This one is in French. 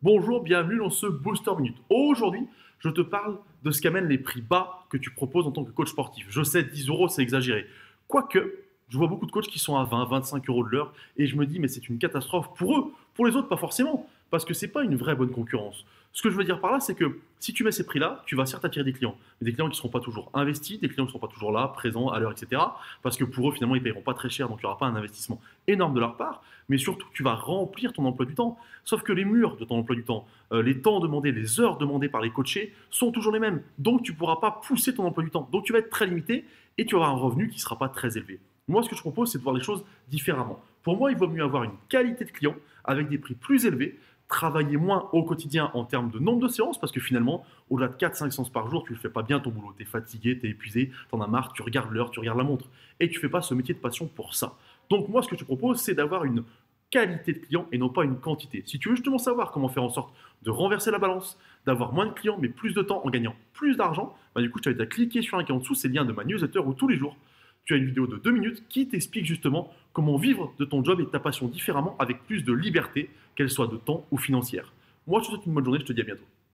Bonjour, bienvenue dans ce Booster Minute. Aujourd'hui, je te parle de ce qu'amènent les prix bas que tu proposes en tant que coach sportif. Je sais, 10 euros, c'est exagéré. Quoique, je vois beaucoup de coachs qui sont à 20, 25 euros de l'heure et je me dis, mais c'est une catastrophe pour eux. Pour les autres, pas forcément, parce que c'est pas une vraie bonne concurrence. Ce que je veux dire par là, c'est que si tu mets ces prix-là, tu vas certes attirer des clients, mais des clients qui ne seront pas toujours investis, des clients qui ne seront pas toujours là, présents, à l'heure, etc. Parce que pour eux, finalement, ils ne paieront pas très cher, donc il n'y aura pas un investissement énorme de leur part. Mais surtout, tu vas remplir ton emploi du temps. Sauf que les murs de ton emploi du temps, les temps demandés, les heures demandées par les coachés sont toujours les mêmes. Donc, tu ne pourras pas pousser ton emploi du temps. Donc, tu vas être très limité et tu auras un revenu qui ne sera pas très élevé. Moi, ce que je propose, c'est de voir les choses différemment. Pour moi, il vaut mieux avoir une qualité de client avec des prix plus élevés, travailler moins au quotidien en termes de nombre de séances, parce que finalement, au-delà de 4-5 séances par jour, tu ne fais pas bien ton boulot. Tu es fatigué, tu es épuisé, tu en as marre, tu regardes l'heure, tu regardes la montre. Et tu ne fais pas ce métier de passion pour ça. Donc moi, ce que je te propose, c'est d'avoir une qualité de client et non pas une quantité. Si tu veux justement savoir comment faire en sorte de renverser la balance, d'avoir moins de clients mais plus de temps en gagnant plus d'argent, bah du coup, je t'invite à cliquer sur un lien en dessous, c'est le lien de ma newsletter où tous les jours, tu as une vidéo de 2 minutes qui t'explique justement comment vivre de ton job et de ta passion différemment avec plus de liberté, qu'elle soit de temps ou financière. Moi, je te souhaite une bonne journée, je te dis à bientôt.